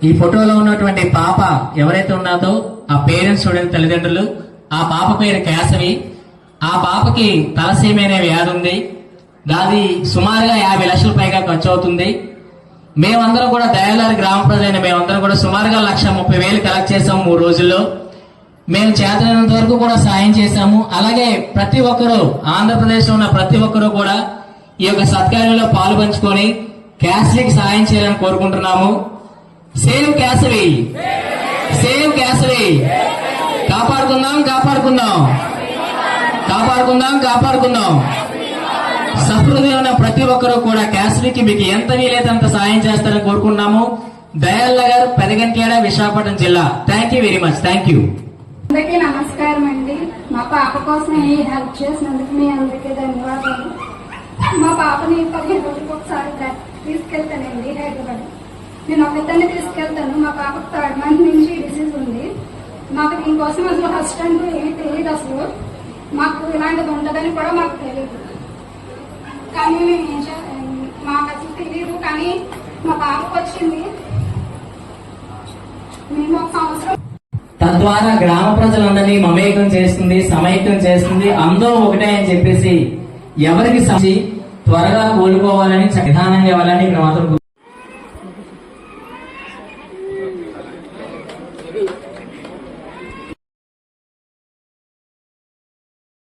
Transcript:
ఈ ఫోటోలో ఉన్నటువంటి పాప ఎవరైతే ఉన్నదో ఆ పేరెంట్స్ చూడండి, తల్లిదండ్రులు. ఆ పాప పేరు కేశవి. ఆ పాపకి తలసీమ అనే వ్యాధి ఉంది. దాది సుమారుగా 50 లక్షల పైగా ఖర్చు అవుతుంది. మేమందరం కూడా దయాలారి గ్రామ ప్రజలైన మేమందరం కూడా సుమారుగా 1,30,000 కలెక్ట్ చేసాము 3 రోజుల్లో. మేము చేతనైనంత వరకు కూడా సాయం చేశాము. అలాగే ప్రతి ఒక్కరూ, ఆంధ్రప్రదేశ్ లో ఉన్న ప్రతి ఒక్కరూ కూడా ఈ యొక్క సత్కార్యంలో పాలు పంచుకొని కేశవికి సాయం చేయాలని కోరుకుంటున్నాము. Save Keshavi, save Keshavi. కాపాడుకుందాం, కాపాడుకుందాం, కాపాడుకుందాం, కాపాడుకుందాం. సహృదయం ఉన్న ప్రతి ఒక్కరూ కూడా కేశవికి మీకు ఎంత వీలైతే అంత సాయం చేస్తారని కోరుకున్నాము. దయాల్ నగర్, పెదగంట్యాడ, విశాఖపట్నం జిల్లా. Thank you very much. Thank you. అందరికీ నమస్కారం అండి. మా పాప కోసం ఈ హెల్ప్ చేసినందుకు మీ అందరికీ ధన్యవాదాలు. మా పాపని 15 రోజులకు ఒకసారి తీసుకెళ్తానండి హైదరాబాద్. నేను ఒకదాన్ని తీసుకెళ్తాను. మా పాపకు 3rd month నుంచి డిసీజ్ ఉంది. మాకు దీనికోసం అసలు ఫస్ట్ అంటూ ఏమీ తెలియదు. అసలు మాకు ఇలాంటిది ఉండదని కూడా మాకు తెలియదు. కానీ మాకు అసలు తెలియదు. కానీ మా పాపకు వచ్చింది. మేము 1 సంవత్సరం తద్వారా గ్రామ ప్రజలందరినీ మమేకం చేస్తుంది, సమైక్యం చేస్తుంది. అందరూ ఒకటే అని చెప్పేసి ఎవరికి త్వరగా కోలుకోవాలని విధానంగా ఇవ్వాలని ఇక్కడ మాత్రం